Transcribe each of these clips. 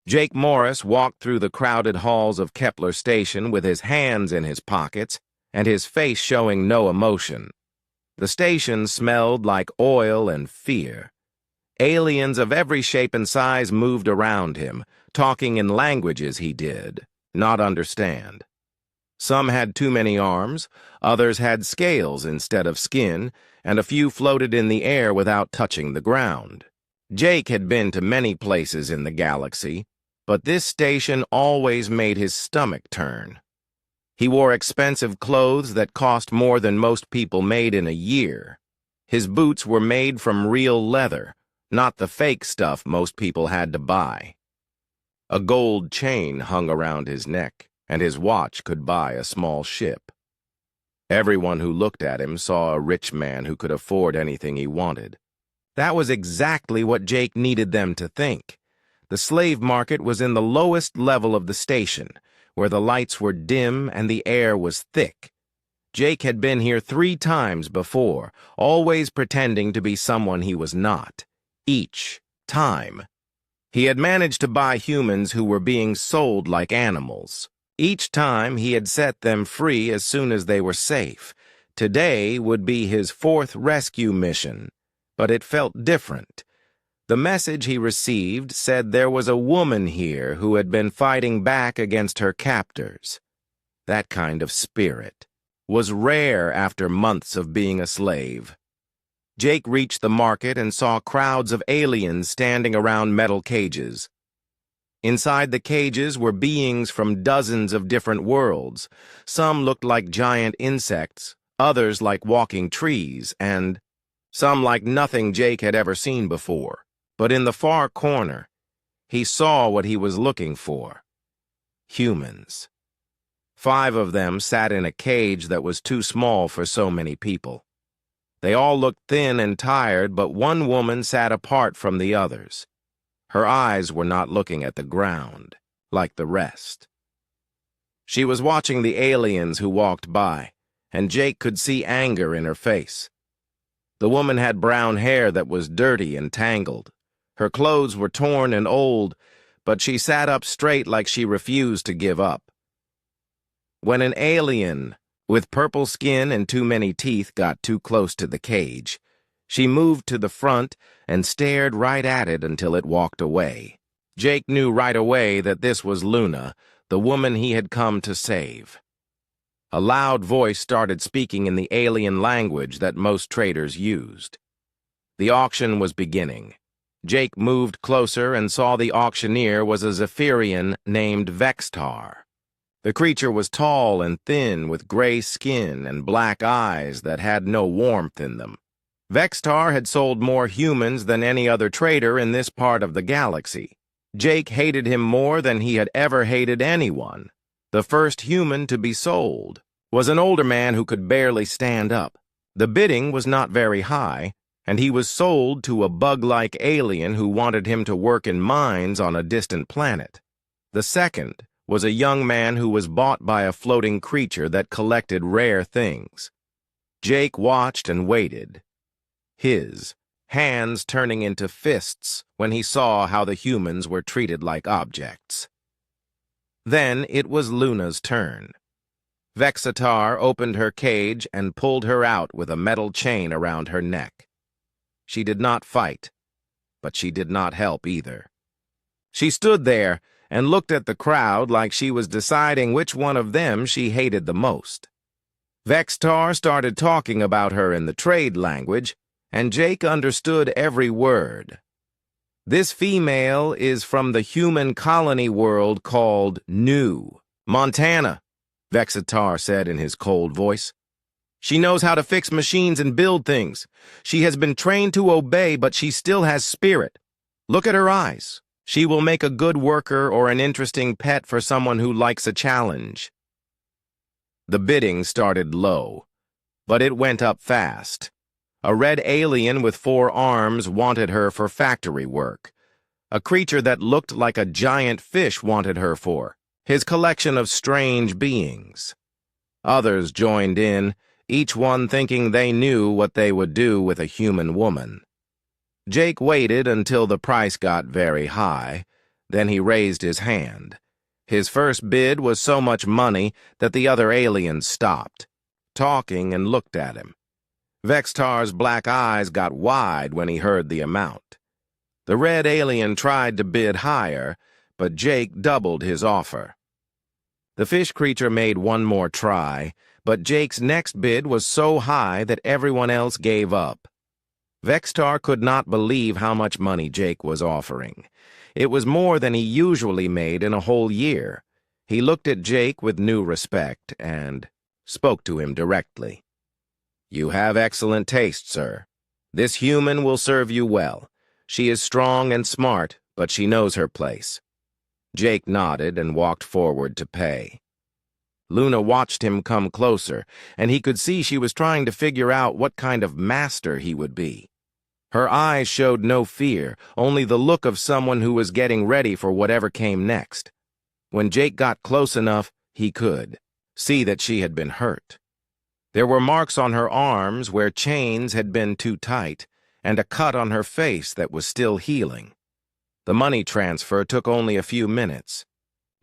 Jake Morris walked through the crowded halls of Kepler Station with his hands in his pockets and his face showing no emotion. The station smelled like oil and fear. Aliens of every shape and size moved around him, talking in languages he did not understand. Some had too many arms, others had scales instead of skin, and a few floated in the air without touching the ground. Jake had been to many places in the galaxy, but this station always made his stomach turn. He wore expensive clothes that cost more than most people made in a year. His boots were made from real leather, not the fake stuff most people had to buy. A gold chain hung around his neck, and his watch could buy a small ship. Everyone who looked at him saw a rich man who could afford anything he wanted. That was exactly what Jake needed them to think. The slave market was in the lowest level of the station, where the lights were dim and the air was thick. Jake had been here 3 times before, always pretending to be someone he was not. Each time. He had managed to buy humans who were being sold like animals. Each time he had set them free as soon as they were safe. Today would be his 4th rescue mission, but it felt different. The message he received said there was a woman here who had been fighting back against her captors. That kind of spirit was rare after months of being a slave. Jake reached the market and saw crowds of aliens standing around metal cages. Inside the cages were beings from dozens of different worlds. Some looked like giant insects, others like walking trees, and some like nothing Jake had ever seen before. But in the far corner, he saw what he was looking for. Humans. 5 of them sat in a cage that was too small for so many people. They all looked thin and tired, but one woman sat apart from the others. Her eyes were not looking at the ground, like the rest. She was watching the aliens who walked by, and Jake could see anger in her face. The woman had brown hair that was dirty and tangled. Her clothes were torn and old, but she sat up straight like she refused to give up. When an alien with purple skin and too many teeth got too close to the cage, she moved to the front and stared right at it until it walked away. Jake knew right away that this was Luna, the woman he had come to save. A loud voice started speaking in the alien language that most traders used. The auction was beginning. Jake moved closer and saw the auctioneer was a Zephyrian named Vextar. The creature was tall and thin with gray skin and black eyes that had no warmth in them. Vextar had sold more humans than any other trader in this part of the galaxy. Jake hated him more than he had ever hated anyone. The first human to be sold was an older man who could barely stand up. The bidding was not very high, and he was sold to a bug-like alien who wanted him to work in mines on a distant planet. The second was a young man who was bought by a floating creature that collected rare things. Jake watched and waited, his hands turning into fists when he saw how the humans were treated like objects. Then it was Luna's turn. Vexatar opened her cage and pulled her out with a metal chain around her neck. She did not fight, but she did not help either. She stood there and looked at the crowd like she was deciding which one of them she hated the most. Vextar started talking about her in the trade language, and Jake understood every word. This female is from the human colony world called New Montana, Vexatar said in his cold voice. She knows how to fix machines and build things. She has been trained to obey, but she still has spirit. Look at her eyes. She will make a good worker or an interesting pet for someone who likes a challenge. The bidding started low, but it went up fast. A red alien with 4 arms wanted her for factory work. A creature that looked like a giant fish wanted her for his collection of strange beings. Others joined in, each one thinking they knew what they would do with a human woman. Jake waited until the price got very high, Then he raised his hand. His first bid was so much money that the other aliens stopped, talking, and looked at him. Vextar's black eyes got wide when he heard the amount. The red alien tried to bid higher, but Jake doubled his offer. The fish creature made one more try, but Jake's next bid was so high that everyone else gave up. Vextar could not believe how much money Jake was offering. It was more than he usually made in a whole year. He looked at Jake with new respect and spoke to him directly. "You have excellent taste, sir. This human will serve you well. She is strong and smart, but she knows her place." Jake nodded and walked forward to pay. Luna watched him come closer, and he could see she was trying to figure out what kind of master he would be. Her eyes showed no fear, only the look of someone who was getting ready for whatever came next. When Jake got close enough, he could see that she had been hurt. There were marks on her arms where chains had been too tight, and a cut on her face that was still healing. The money transfer took only a few minutes.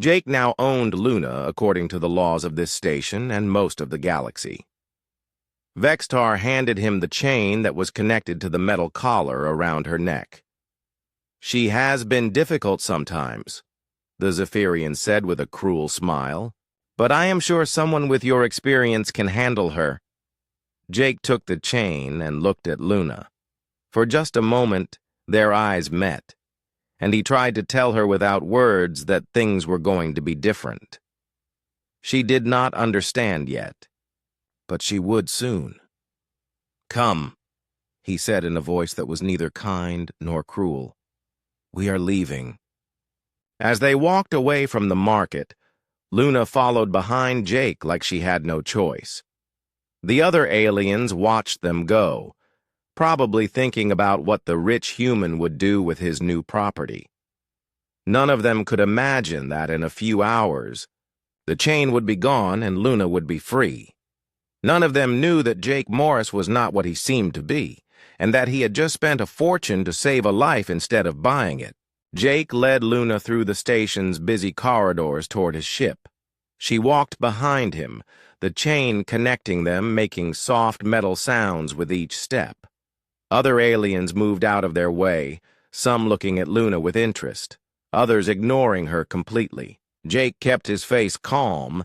Jake now owned Luna according to the laws of this station and most of the galaxy. Vextar handed him the chain that was connected to the metal collar around her neck. "She has been difficult sometimes," the Zephyrian said with a cruel smile, "but I am sure someone with your experience can handle her." Jake took the chain and looked at Luna. For just a moment, their eyes met, and he tried to tell her without words that things were going to be different. She did not understand yet, but she would soon. "Come," he said in a voice that was neither kind nor cruel. "We are leaving." As they walked away from the market, Luna followed behind Jake like she had no choice. The other aliens watched them go, probably thinking about what the rich human would do with his new property. None of them could imagine that in a few hours, the chain would be gone and Luna would be free. None of them knew that Jake Morris was not what he seemed to be, and that he had just spent a fortune to save a life instead of buying it. Jake led Luna through the station's busy corridors toward his ship. She walked behind him, the chain connecting them making soft metal sounds with each step. Other aliens moved out of their way, some looking at Luna with interest, others ignoring her completely. Jake kept his face calm,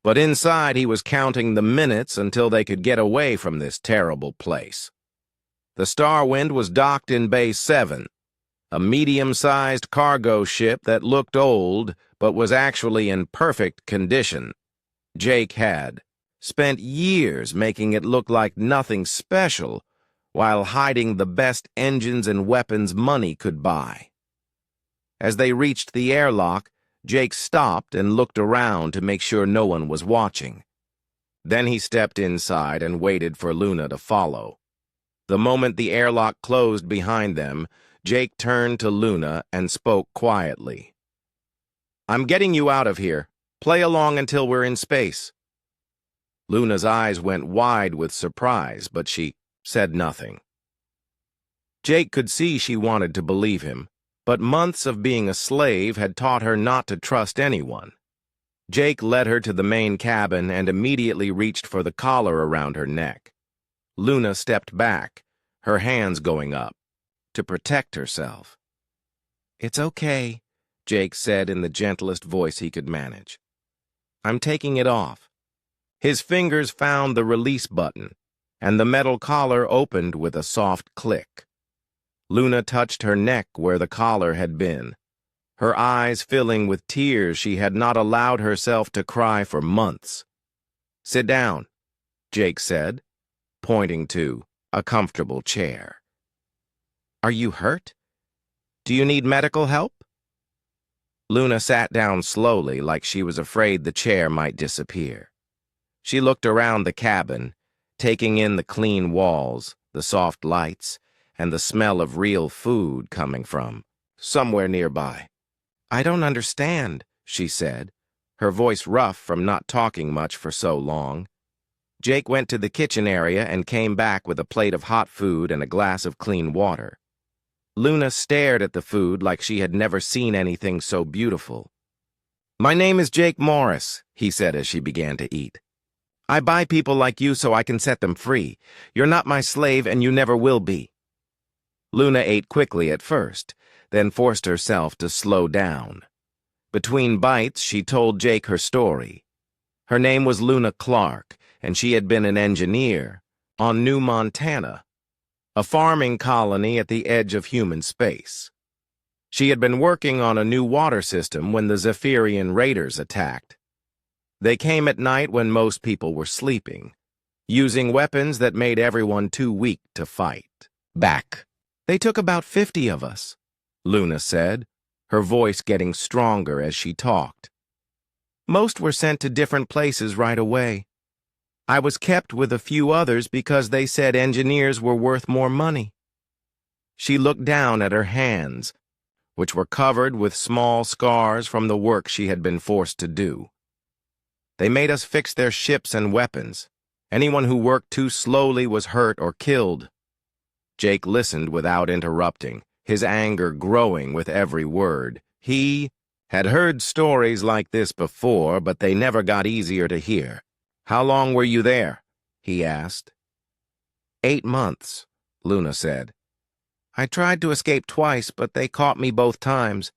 but inside he was counting the minutes until they could get away from this terrible place. The Starwind was docked in Bay 7, a medium-sized cargo ship that looked old but was actually in perfect condition. Jake had spent years making it look like nothing special while hiding the best engines and weapons money could buy. As they reached the airlock, Jake stopped and looked around to make sure no one was watching. Then he stepped inside and waited for Luna to follow. The moment the airlock closed behind them, Jake turned to Luna and spoke quietly. "I'm getting you out of here. Play along until we're in space." Luna's eyes went wide with surprise, but she said nothing. Jake could see she wanted to believe him, but months of being a slave had taught her not to trust anyone. Jake led her to the main cabin and immediately reached for the collar around her neck. Luna stepped back, her hands going up, to protect herself. "It's okay," Jake said in the gentlest voice he could manage. "I'm taking it off." His fingers found the release button, and the metal collar opened with a soft click. Luna touched her neck where the collar had been, her eyes filling with tears she had not allowed herself to cry for months. "Sit down," Jake said, pointing to a comfortable chair. "Are you hurt? Do you need medical help?" Luna sat down slowly like she was afraid the chair might disappear. She looked around the cabin, taking in the clean walls, the soft lights, and the smell of real food coming from somewhere nearby. "I don't understand," she said, her voice rough from not talking much for so long. Jake went to the kitchen area and came back with a plate of hot food and a glass of clean water. Luna stared at the food like she had never seen anything so beautiful. "My name is Jake Morris," he said as she began to eat. "I buy people like you so I can set them free. You're not my slave and you never will be." Luna ate quickly at first, then forced herself to slow down. Between bites, she told Jake her story. Her name was Luna Clark, and she had been an engineer on New Montana, a farming colony at the edge of human space. She had been working on a new water system when the Zephyrian raiders attacked. They came at night when most people were sleeping, using weapons that made everyone too weak to fight back. "They took about 50 of us," Luna said, her voice getting stronger as she talked. "Most were sent to different places right away. I was kept with a few others because they said engineers were worth more money." She looked down at her hands, which were covered with small scars from the work she had been forced to do. "They made us fix their ships and weapons. Anyone who worked too slowly was hurt or killed." Jake listened without interrupting, his anger growing with every word. He had heard stories like this before, but they never got easier to hear. "How long were you there?" he asked. 8 months, Luna said. "I tried to escape twice, but they caught me both times.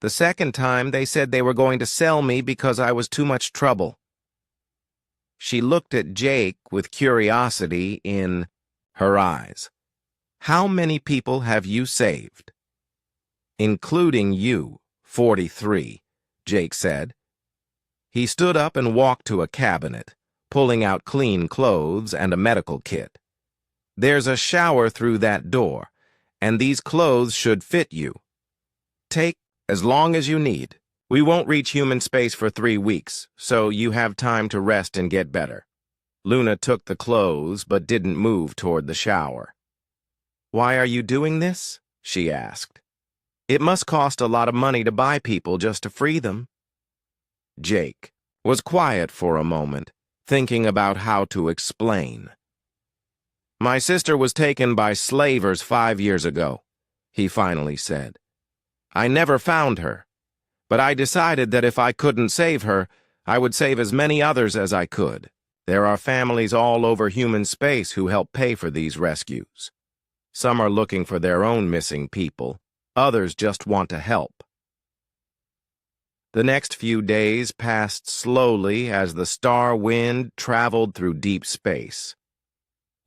The second time, they said they were going to sell me because I was too much trouble." She looked at Jake with curiosity in her eyes. "How many people have you saved?" "Including you, 43, Jake said. He stood up and walked to a cabinet, pulling out clean clothes and a medical kit. "There's a shower through that door, and these clothes should fit you. Take as long as you need. We won't reach human space for 3 weeks, so you have time to rest and get better." Luna took the clothes but didn't move toward the shower. "Why are you doing this?" she asked. "It must cost a lot of money to buy people just to free them." Jake was quiet for a moment, thinking about how to explain. "My sister was taken by slavers 5 years ago," he finally said. "I never found her, but I decided that if I couldn't save her, I would save as many others as I could. There are families all over human space who help pay for these rescues. Some are looking for their own missing people. Others just want to help." The next few days passed slowly as the star wind traveled through deep space.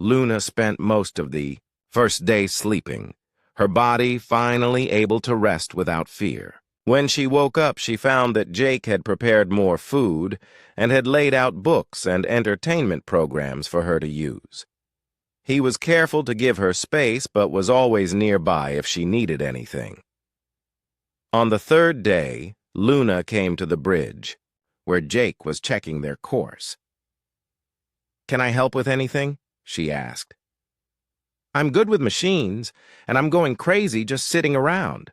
Luna spent most of the first day sleeping, her body finally able to rest without fear. When she woke up, she found that Jake had prepared more food and had laid out books and entertainment programs for her to use. He was careful to give her space, but was always nearby if she needed anything. On the 3rd day, Luna came to the bridge, where Jake was checking their course. "Can I help with anything?" she asked. "I'm good with machines, and I'm going crazy just sitting around."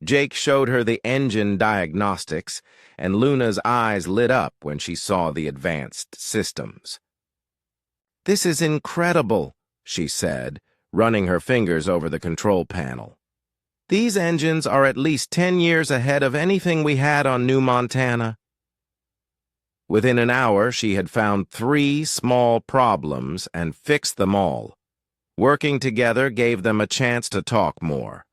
Jake showed her the engine diagnostics, and Luna's eyes lit up when she saw the advanced systems. "This is incredible," she said, running her fingers over the control panel. "These engines are at least 10 years ahead of anything we had on New Montana." Within an hour, she had found 3 small problems and fixed them all. Working together gave them a chance to talk more.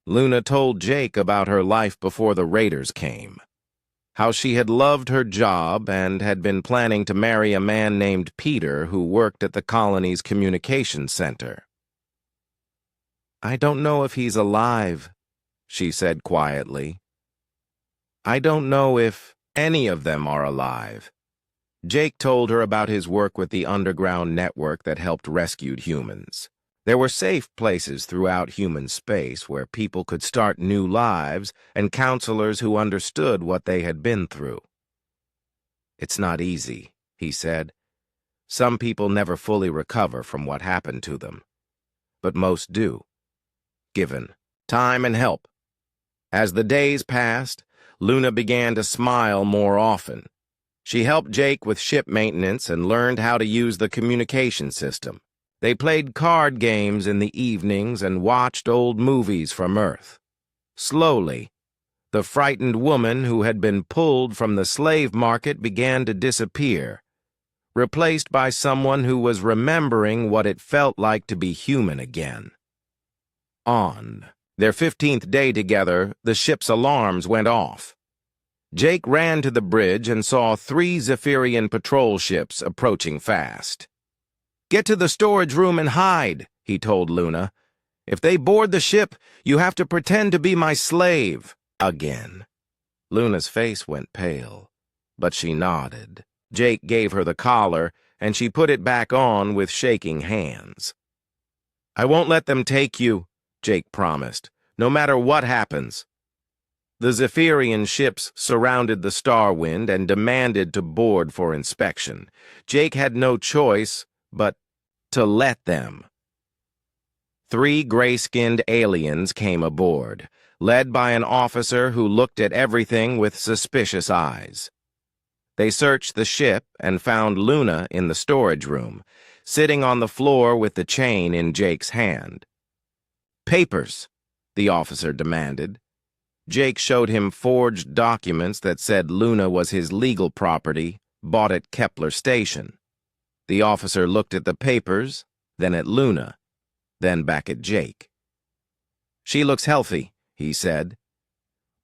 Luna told Jake about her life before the raiders came, how she had loved her job and had been planning to marry a man named Peter who worked at the colony's communications center. "I don't know if he's alive," she said quietly. "I don't know if any of them are alive." Jake told her about his work with the underground network that helped rescued humans. There were safe places throughout human space where people could start new lives and counselors who understood what they had been through. "It's not easy," he said. "Some people never fully recover from what happened to them, but most do, given time and help." As the days passed, Luna began to smile more often. She helped Jake with ship maintenance and learned how to use the communication system. They played card games in the evenings and watched old movies from Earth. Slowly, the frightened woman who had been pulled from the slave market began to disappear, replaced by someone who was remembering what it felt like to be human again. On their 15th day together, the ship's alarms went off. Jake ran to the bridge and saw 3 Zephyrian patrol ships approaching fast. "Get to the storage room and hide," he told Luna. "If they board the ship, you have to pretend to be my slave." Again. Luna's face went pale, but she nodded. Jake gave her the collar, and she put it back on with shaking hands. "I won't let them take you," Jake promised, "no matter what happens." The Zephyrian ships surrounded the Starwind and demanded to board for inspection. Jake had no choice but to let them. 3 gray-skinned aliens came aboard, led by an officer who looked at everything with suspicious eyes. They searched the ship and found Luna in the storage room, sitting on the floor with the chain in Jake's hand. "Papers," the officer demanded. Jake showed him forged documents that said Luna was his legal property, bought at Kepler Station. The officer looked at the papers, then at Luna, then back at Jake. "She looks healthy," he said.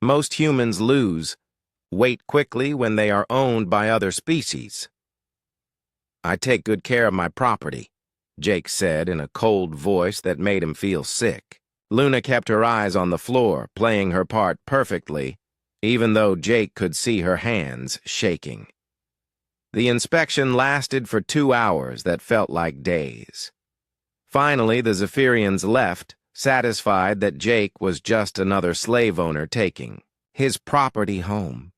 "Most humans lose weight quickly when they are owned by other species." "I take good care of my property," Jake said in a cold voice that made him feel sick. Luna kept her eyes on the floor, playing her part perfectly, even though Jake could see her hands shaking. The inspection lasted for 2 hours that felt like days. Finally, the Zephyrians left, satisfied that Jake was just another slave owner taking his property home.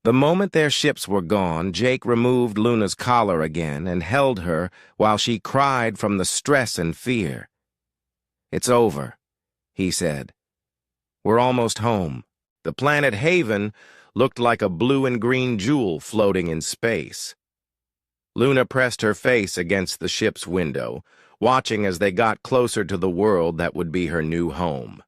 The moment their ships were gone, Jake removed Luna's collar again and held her while she cried from the stress and fear. "It's over," he said. "We're almost home." The planet Haven looked like a blue and green jewel floating in space. Luna pressed her face against the ship's window, watching as they got closer to the world that would be her new home.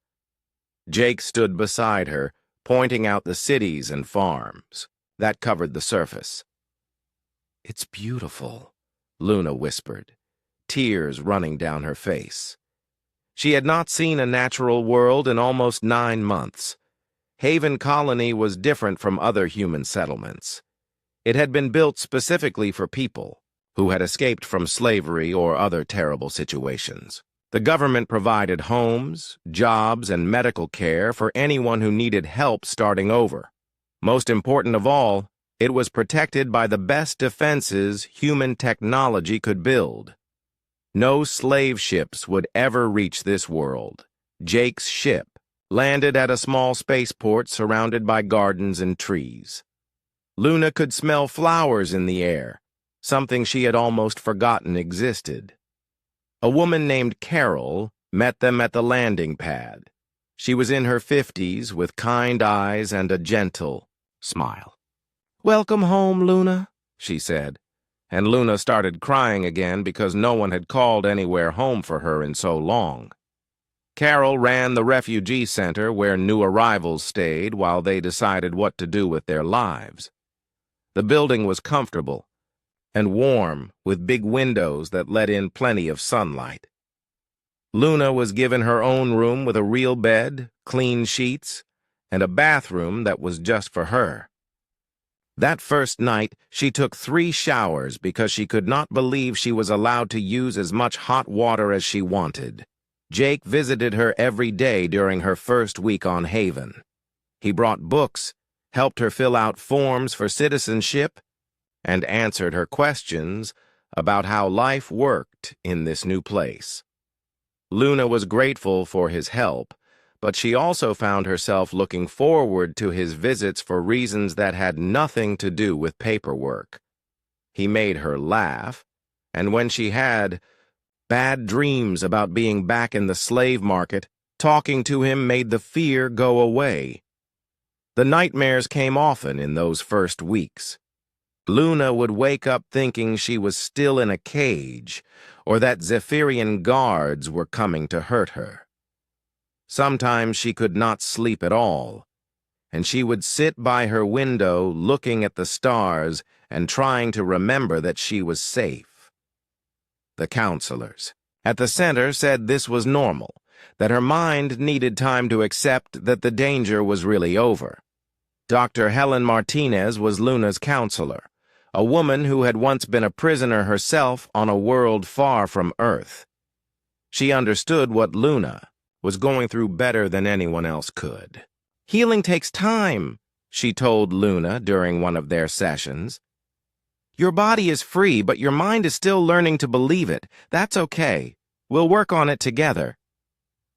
Jake stood beside her, pointing out the cities and farms that covered the surface. "It's beautiful," Luna whispered, tears running down her face. She had not seen a natural world in almost 9 months. Haven Colony was different from other human settlements. It had been built specifically for people who had escaped from slavery or other terrible situations. The government provided homes, jobs, and medical care for anyone who needed help starting over. Most important of all, it was protected by the best defenses human technology could build. No slave ships would ever reach this world. Jake's ship landed at a small spaceport surrounded by gardens and trees. Luna could smell flowers in the air, something she had almost forgotten existed. A woman named Carol met them at the landing pad. She was in her 50s with kind eyes and a gentle smile. "Welcome home, Luna," she said, and Luna started crying again because no one had called anywhere home for her in so long. Carol ran the refugee center where new arrivals stayed while they decided what to do with their lives. The building was comfortable and warm, with big windows that let in plenty of sunlight. Luna was given her own room with a real bed, clean sheets, and a bathroom that was just for her. That first night, she took 3 showers because she could not believe she was allowed to use as much hot water as she wanted. Jake visited her every day during her first week on Haven. He brought books, helped her fill out forms for citizenship, and answered her questions about how life worked in this new place. Luna was grateful for his help, but she also found herself looking forward to his visits for reasons that had nothing to do with paperwork. He made her laugh, and when she had bad dreams about being back in the slave market, talking to him made the fear go away. The nightmares came often in those first weeks. Luna would wake up thinking she was still in a cage, or that Zephyrian guards were coming to hurt her. Sometimes she could not sleep at all, and she would sit by her window looking at the stars and trying to remember that she was safe. The counselors at the center said this was normal, that her mind needed time to accept that the danger was really over. Dr. Helen Martinez was Luna's counselor, a woman who had once been a prisoner herself on a world far from Earth. She understood what Luna was going through better than anyone else could. "Healing takes time," she told Luna during one of their sessions. "Your body is free, but your mind is still learning to believe it. That's okay. We'll work on it together."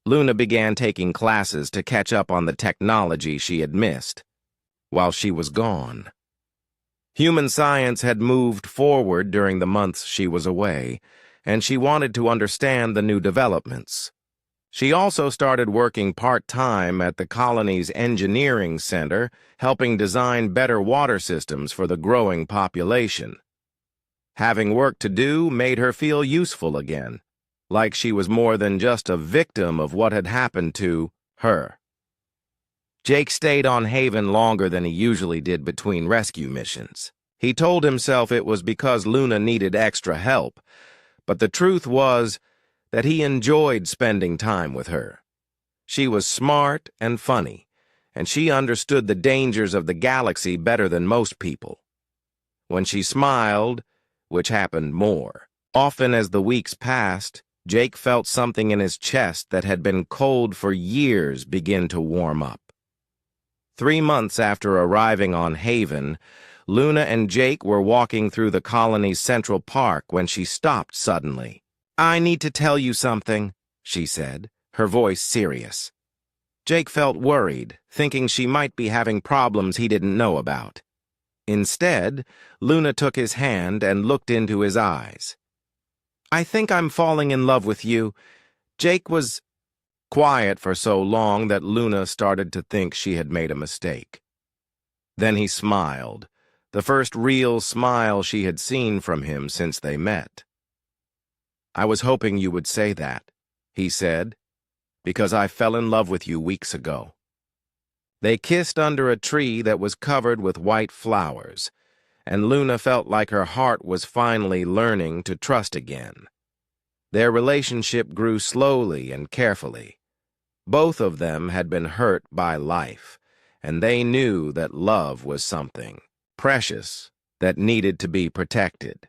Luna began taking classes to catch up on the technology she had missed while she was gone. Human science had moved forward during the months she was away, and she wanted to understand the new developments. She also started working part-time at the colony's engineering center, helping design better water systems for the growing population. Having work to do made her feel useful again, like she was more than just a victim of what had happened to her. Jake stayed on Haven longer than he usually did between rescue missions. He told himself it was because Luna needed extra help, but the truth was that he enjoyed spending time with her. She was smart and funny, and she understood the dangers of the galaxy better than most people. When she smiled, which happened more often as the weeks passed, Jake felt something in his chest that had been cold for years begin to warm up. 3 months after arriving on Haven, Luna and Jake were walking through the colony's Central Park when she stopped suddenly. "I need to tell you something," she said, her voice serious. Jake felt worried, thinking she might be having problems he didn't know about. Instead, Luna took his hand and looked into his eyes. "I think I'm falling in love with you. Jake was quiet for so long that Luna started to think she had made a mistake. Then he smiled, the first real smile she had seen from him since they met. "I was hoping you would say that," he said, "because I fell in love with you weeks ago." They kissed under a tree that was covered with white flowers, and Luna felt like her heart was finally learning to trust again. Their relationship grew slowly and carefully. Both of them had been hurt by life, and they knew that love was something precious that needed to be protected.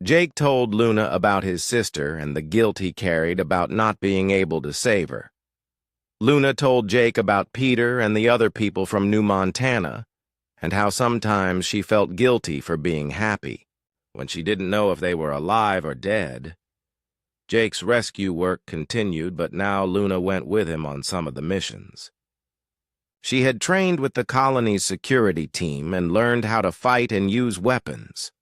Jake told Luna about his sister and the guilt he carried about not being able to save her. Luna told Jake about Peter and the other people from New Montana, and how sometimes she felt guilty for being happy when she didn't know if they were alive or dead. Jake's rescue work continued, but now Luna went with him on some of the missions. She had trained with the colony's security team and learned how to fight and use weapons.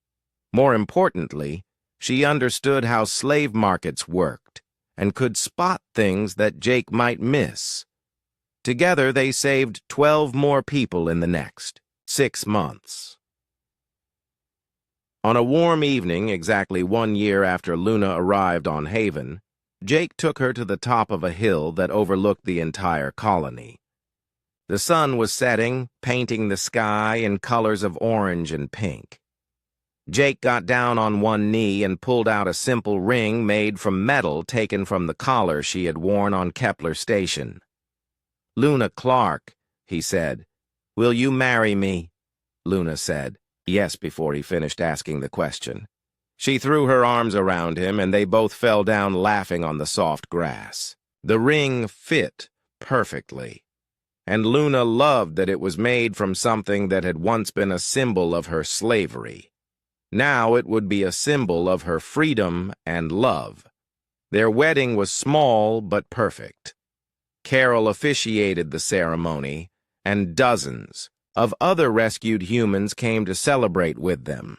More importantly, she understood how slave markets worked and could spot things that Jake might miss. Together, they saved 12 more people in the next 6 months. On a warm evening, exactly 1 year after Luna arrived on Haven, Jake took her to the top of a hill that overlooked the entire colony. The sun was setting, painting the sky in colors of orange and pink. Jake got down on one knee and pulled out a simple ring made from metal taken from the collar she had worn on Kepler Station. "Luna Clark," he said. "Will you marry me?" Luna said yes before he finished asking the question. She threw her arms around him, and they both fell down laughing on the soft grass. The ring fit perfectly, and Luna loved that it was made from something that had once been a symbol of her slavery. Now it would be a symbol of her freedom and love. Their wedding was small but perfect. Carol officiated the ceremony, and dozens of other rescued humans came to celebrate with them.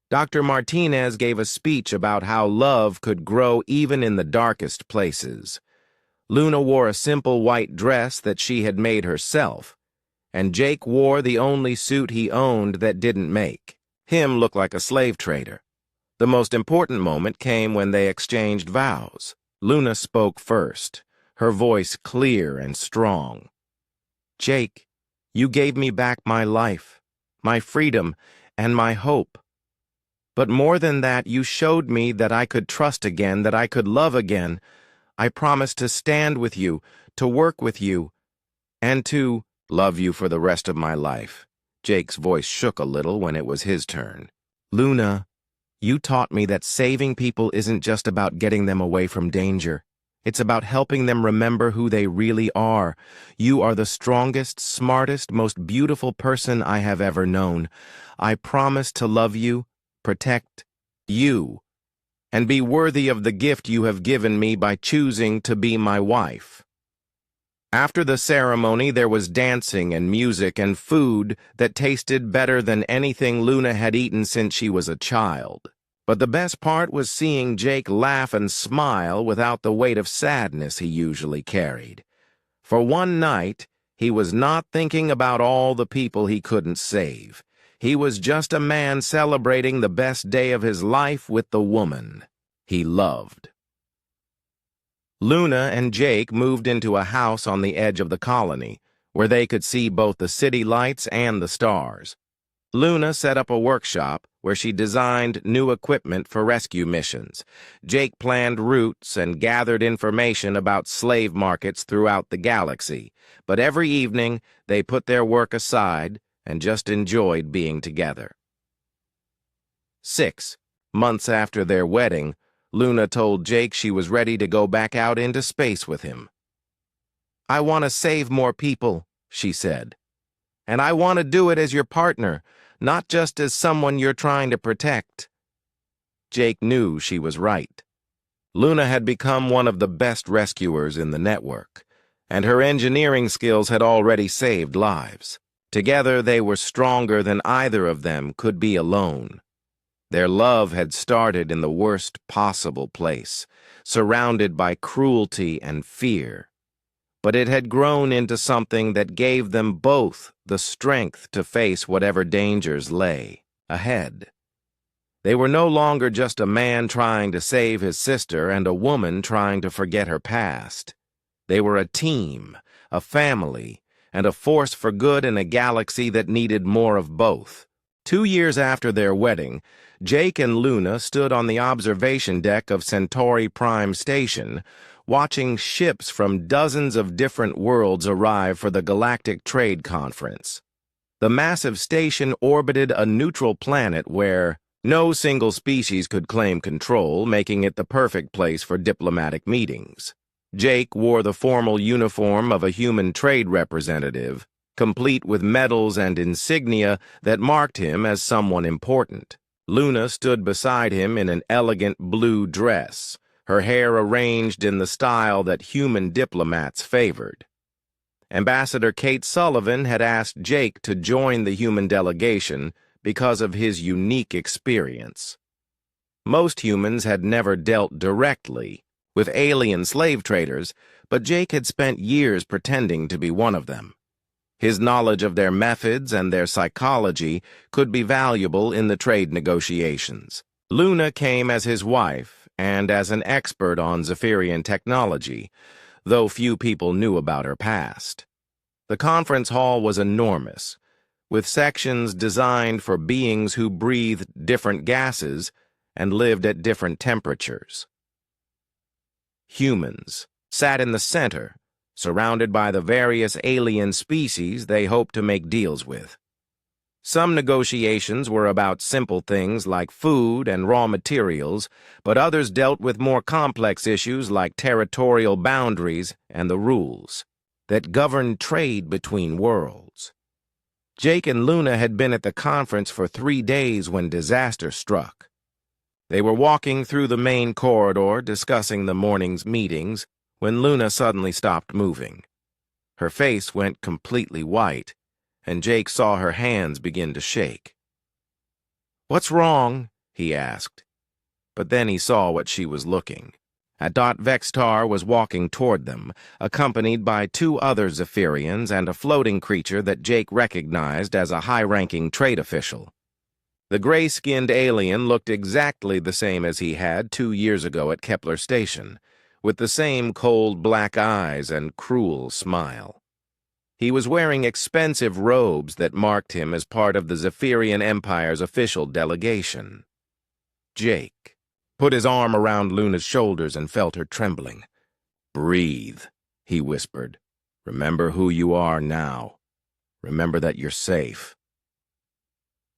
Dr. Martinez gave a speech about how love could grow even in the darkest places. Luna wore a simple white dress that she had made herself, and Jake wore the only suit he owned that didn't make. Him looked like a slave trader. The most important moment came when they exchanged vows. Luna spoke first, her voice clear and strong. "Jake, you gave me back my life, my freedom, and my hope. But more than that, you showed me that I could trust again, that I could love again. I promise to stand with you, to work with you, and to love you for the rest of my life." Jake's voice shook a little when it was his turn. "Luna, you taught me that saving people isn't just about getting them away from danger. It's about helping them remember who they really are. You are the strongest, smartest, most beautiful person I have ever known. I promise to love you, protect you, and be worthy of the gift you have given me by choosing to be my wife." After the ceremony, there was dancing and music and food that tasted better than anything Luna had eaten since she was a child. But the best part was seeing Jake laugh and smile without the weight of sadness he usually carried. For one night, he was not thinking about all the people he couldn't save. He was just a man celebrating the best day of his life with the woman he loved. Luna and Jake moved into a house on the edge of the colony, where they could see both the city lights and the stars. Luna set up a workshop where she designed new equipment for rescue missions. Jake planned routes and gathered information about slave markets throughout the galaxy. But every evening, they put their work aside and just enjoyed being together. 6 months after their wedding, Luna told Jake she was ready to go back out into space with him. "I want to save more people," she said. "And I want to do it as your partner, not just as someone you're trying to protect." Jake knew she was right. Luna had become one of the best rescuers in the network, and her engineering skills had already saved lives. Together, they were stronger than either of them could be alone. Their love had started in the worst possible place, surrounded by cruelty and fear. But it had grown into something that gave them both the strength to face whatever dangers lay ahead. They were no longer just a man trying to save his sister and a woman trying to forget her past. They were a team, a family, and a force for good in a galaxy that needed more of both. 2 years after their wedding, Jake and Luna stood on the observation deck of Centauri Prime Station, watching ships from dozens of different worlds arrive for the Galactic Trade Conference. The massive station orbited a neutral planet where no single species could claim control, making it the perfect place for diplomatic meetings. Jake wore the formal uniform of a human trade representative, complete with medals and insignia that marked him as someone important. Luna stood beside him in an elegant blue dress, her hair arranged in the style that human diplomats favored. Ambassador Kate Sullivan had asked Jake to join the human delegation because of his unique experience. Most humans had never dealt directly with alien slave traders, but Jake had spent years pretending to be one of them. His knowledge of their methods and their psychology could be valuable in the trade negotiations. Luna came as his wife and as an expert on Zephyrian technology, though few people knew about her past. The conference hall was enormous, with sections designed for beings who breathed different gases and lived at different temperatures. Humans sat in the center, surrounded by the various alien species they hoped to make deals with. Some negotiations were about simple things like food and raw materials, but others dealt with more complex issues like territorial boundaries and the rules that govern trade between worlds. Jake and Luna had been at the conference for 3 days when disaster struck. They were walking through the main corridor discussing the morning's meetings when Luna suddenly stopped moving. Her face went completely white, and Jake saw her hands begin to shake. "What's wrong?" he asked. But then he saw what she was looking. Adot Vextar was walking toward them, accompanied by 2 other Zephyrians and a floating creature that Jake recognized as a high-ranking trade official. The gray-skinned alien looked exactly the same as he had 2 years ago at Kepler Station, with the same cold black eyes and cruel smile. He was wearing expensive robes that marked him as part of the Zephyrian Empire's official delegation. Jake put his arm around Luna's shoulders and felt her trembling. "Breathe," he whispered. "Remember who you are now. Remember that you're safe."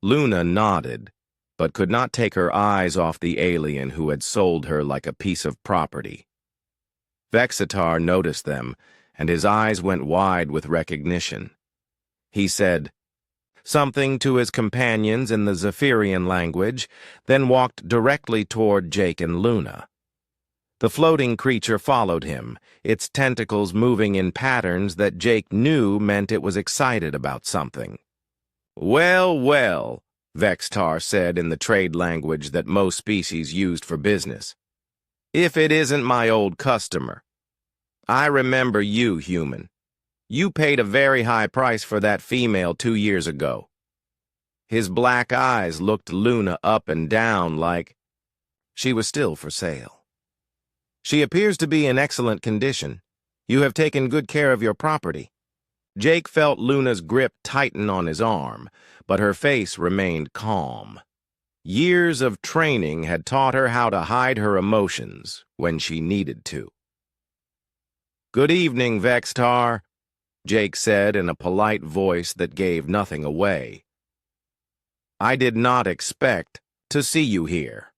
Luna nodded, but could not take her eyes off the alien who had sold her like a piece of property. Vexitar noticed them, and his eyes went wide with recognition. He said something to his companions in the Zephyrian language, then walked directly toward Jake and Luna. The floating creature followed him, its tentacles moving in patterns that Jake knew meant it was excited about something. "Well, well," Vexitar said in the trade language that most species used for business. "If it isn't my old customer. I remember you, human. You paid a very high price for that female 2 years ago." His black eyes looked Luna up and down like she was still for sale. "She appears to be in excellent condition. You have taken good care of your property." Jake felt Luna's grip tighten on his arm, but her face remained calm. Years of training had taught her how to hide her emotions when she needed to. "Good evening, Vexitar," Jake said in a polite voice that gave nothing away. "I did not expect to see you here."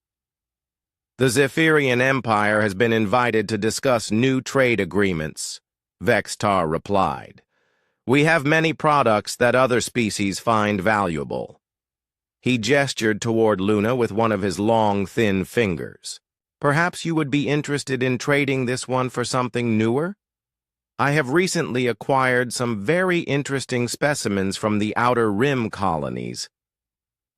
"The Zephyrian Empire has been invited to discuss new trade agreements," Vexitar replied. "We have many products that other species find valuable." He gestured toward Luna with one of his long, thin fingers. "Perhaps you would be interested in trading this one for something newer? I have recently acquired some very interesting specimens from the Outer Rim colonies."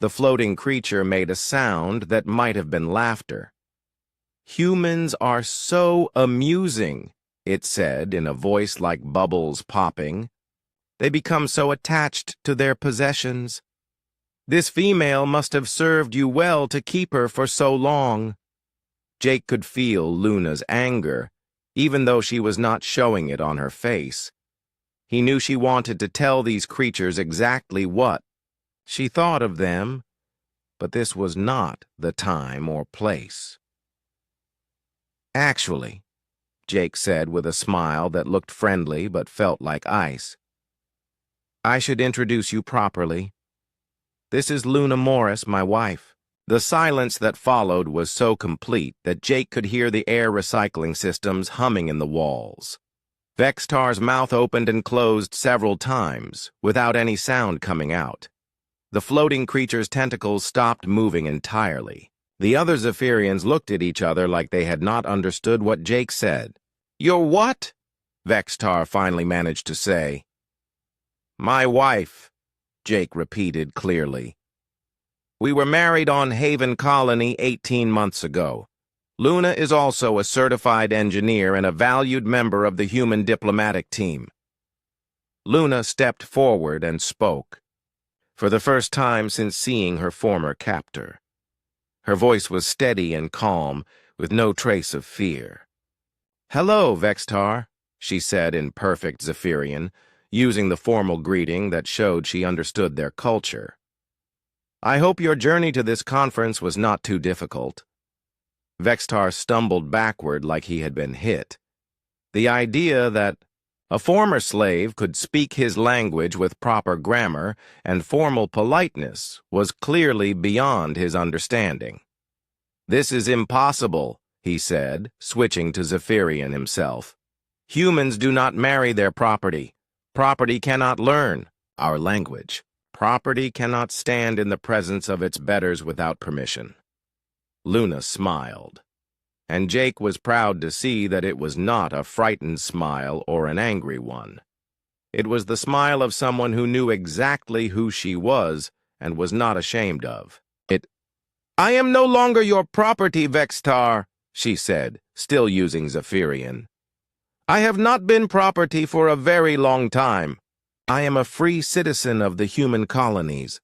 The floating creature made a sound that might have been laughter. "Humans are so amusing," it said in a voice like bubbles popping. "They become so attached to their possessions. This female must have served you well to keep her for so long." Jake could feel Luna's anger, even though she was not showing it on her face. He knew she wanted to tell these creatures exactly what she thought of them, but this was not the time or place. "Actually," Jake said with a smile that looked friendly but felt like ice, "I should introduce you properly. This is Luna Morris, my wife." The silence that followed was so complete that Jake could hear the air recycling systems humming in the walls. Vexitar's mouth opened and closed several times, without any sound coming out. The floating creature's tentacles stopped moving entirely. The other Zephyrians looked at each other like they had not understood what Jake said. "You're what?" Vexitar finally managed to say. "My wife," Jake repeated clearly. "We were married on Haven Colony 18 months ago. Luna is also a certified engineer and a valued member of the human diplomatic team." Luna stepped forward and spoke, for the first time since seeing her former captor. Her voice was steady and calm, with no trace of fear. "Hello, Vexitar," she said in perfect Zephyrian, using the formal greeting that showed she understood their culture. "I hope your journey to this conference was not too difficult." Vexitar stumbled backward like he had been hit. The idea that a former slave could speak his language with proper grammar and formal politeness was clearly beyond his understanding. "This is impossible," he said, switching to Zephyrian himself. "Humans do not marry their property. Property cannot learn our language. Property cannot stand in the presence of its betters without permission." Luna smiled, and Jake was proud to see that it was not a frightened smile or an angry one. It was the smile of someone who knew exactly who she was and was not ashamed of it. "I am no longer your property, Vexitar," she said, still using Zephyrian. "I have not been property for a very long time. I am a free citizen of the human colonies,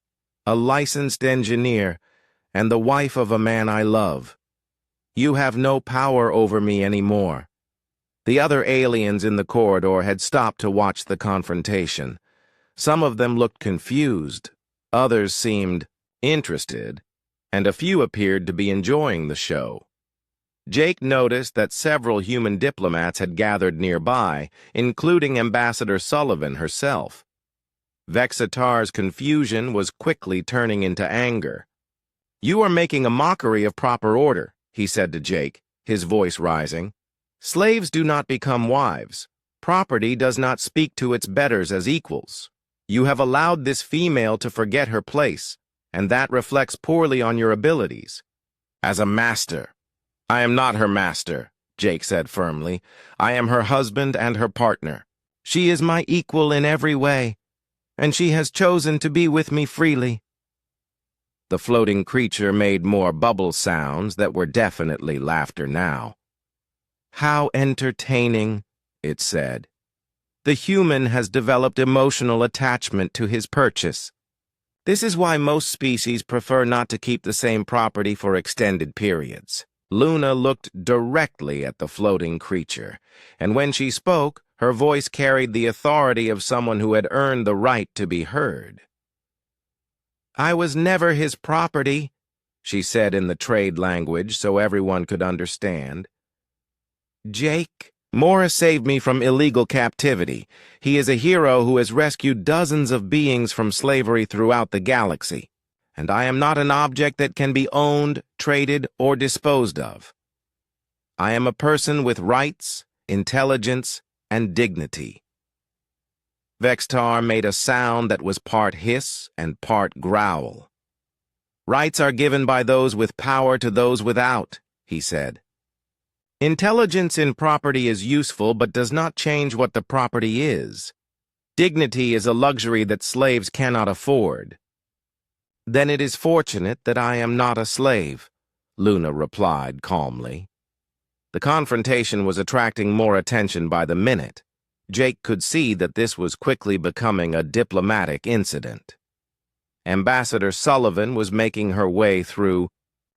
a licensed engineer, and the wife of a man I love. You have no power over me anymore." The other aliens in the corridor had stopped to watch the confrontation. Some of them looked confused, others seemed interested, and a few appeared to be enjoying the show. Jake noticed that several human diplomats had gathered nearby, including Ambassador Sullivan herself. Vexitar's confusion was quickly turning into anger. "You are making a mockery of proper order," he said to Jake, his voice rising. "Slaves do not become wives. Property does not speak to its betters as equals. You have allowed this female to forget her place, and that reflects poorly on your abilities. As a master—" "I am not her master," Jake said firmly. "I am her husband and her partner. She is my equal in every way, and she has chosen to be with me freely." The floating creature made more bubble sounds that were definitely laughter now. "How entertaining," it said. "The human has developed emotional attachment to his purchase. This is why most species prefer not to keep the same property for extended periods." Luna looked directly at the floating creature, and when she spoke, her voice carried the authority of someone who had earned the right to be heard. "I was never his property," she said in the trade language so everyone could understand. "Jake, Morris saved me from illegal captivity. He is a hero who has rescued dozens of beings from slavery throughout the galaxy, and I am not an object that can be owned, traded, or disposed of. I am a person with rights, intelligence, and dignity." Vextar made a sound that was part hiss and part growl. "Rights are given by those with power to those without," he said. "Intelligence in property is useful but does not change what the property is. Dignity is a luxury that slaves cannot afford." "Then it is fortunate that I am not a slave," Luna replied calmly. The confrontation was attracting more attention by the minute. Jake could see that this was quickly becoming a diplomatic incident. Ambassador Sullivan was making her way through.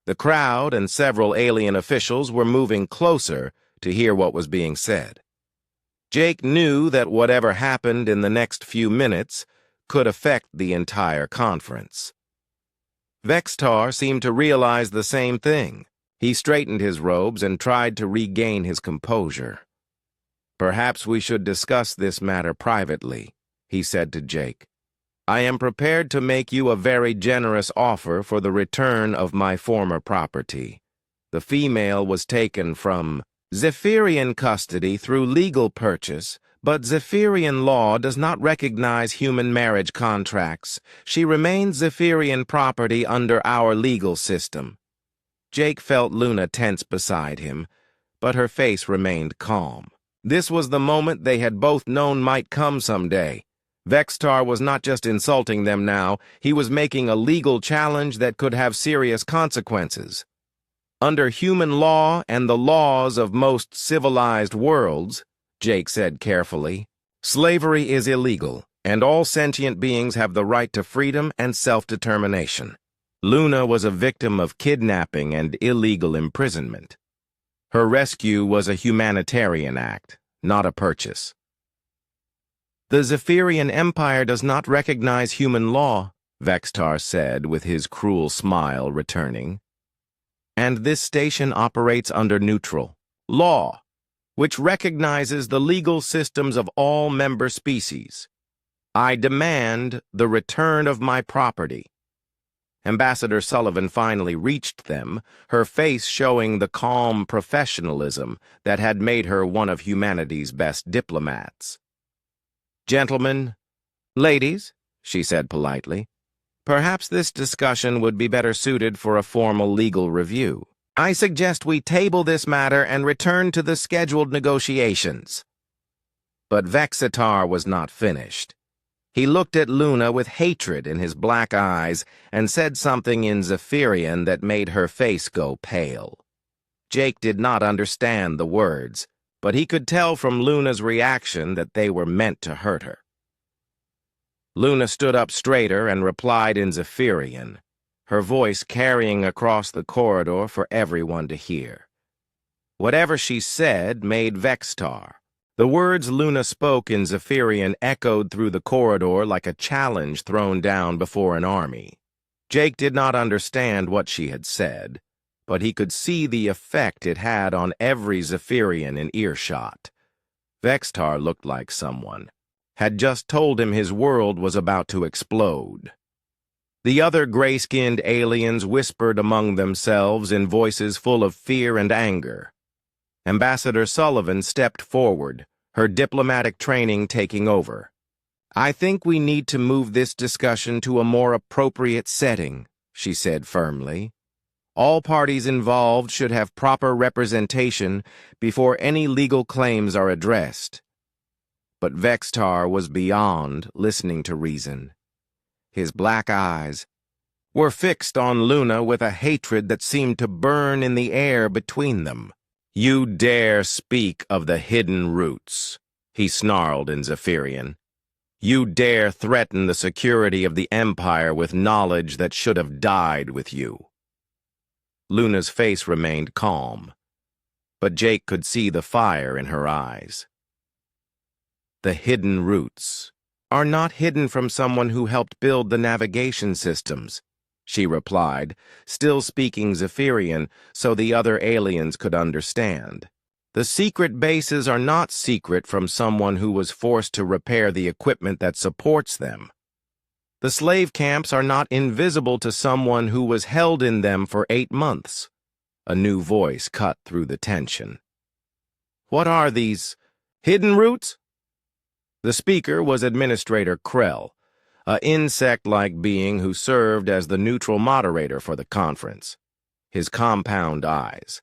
The crowd and several alien officials were moving closer to hear what was being said. Jake knew that whatever happened in the next few minutes could affect the entire conference. Vextar seemed to realize the same thing. He straightened his robes and tried to regain his composure. "Perhaps we should discuss this matter privately," he said to Jake. "I am prepared to make you a very generous offer for the return of my former property. The female was taken from Zephyrian custody through legal purchase, but Zephyrian law does not recognize human marriage contracts. She remains Zephyrian property under our legal system." Jake felt Luna tense beside him, but her face remained calm. This was the moment they had both known might come someday. Vextar was not just insulting them now, he was making a legal challenge that could have serious consequences. Under human law and the laws of most civilized worlds, Jake said carefully, slavery is illegal, and all sentient beings have the right to freedom and self-determination. Luna was a victim of kidnapping and illegal imprisonment. Her rescue was a humanitarian act, not a purchase. "The Zephyrian Empire does not recognize human law," Vextar said with his cruel smile returning. "And this station operates under neutral law, which recognizes the legal systems of all member species. I demand the return of my property." Ambassador Sullivan finally reached them, her face showing the calm professionalism that had made her one of humanity's best diplomats. "Gentlemen, ladies," she said politely, "perhaps this discussion would be better suited for a formal legal review. I suggest we table this matter and return to the scheduled negotiations." But Vexitar was not finished. He looked at Luna with hatred in his black eyes and said something in Zephyrian that made her face go pale. Jake did not understand the words, but he could tell from Luna's reaction that they were meant to hurt her. Luna stood up straighter and replied in Zephyrian, her voice carrying across the corridor for everyone to hear. Whatever she said made Vextar. The words Luna spoke in Zephyrian echoed through the corridor like a challenge thrown down before an army. Jake did not understand what she had said, but he could see the effect it had on every Zephyrian in earshot. Vextar looked like someone had just told him his world was about to explode. The other gray-skinned aliens whispered among themselves in voices full of fear and anger. Ambassador Sullivan stepped forward, her diplomatic training taking over. "I think we need to move this discussion to a more appropriate setting," she said firmly. "All parties involved should have proper representation before any legal claims are addressed." But Vextar was beyond listening to reason. His black eyes were fixed on Luna with a hatred that seemed to burn in the air between them. "You dare speak of the hidden roots," he snarled in Zephyrian. "You dare threaten the security of the Empire with knowledge that should have died with you." Luna's face remained calm, but Jake could see the fire in her eyes. "The hidden roots are not hidden from someone who helped build the navigation systems," she replied, still speaking Zephyrian so the other aliens could understand. "The secret bases are not secret from someone who was forced to repair the equipment that supports them. The slave camps are not invisible to someone who was held in them for 8 months. A new voice cut through the tension. "What are these hidden roots?" The speaker was Administrator Krell, an insect-like being who served as the neutral moderator for the conference. His compound eyes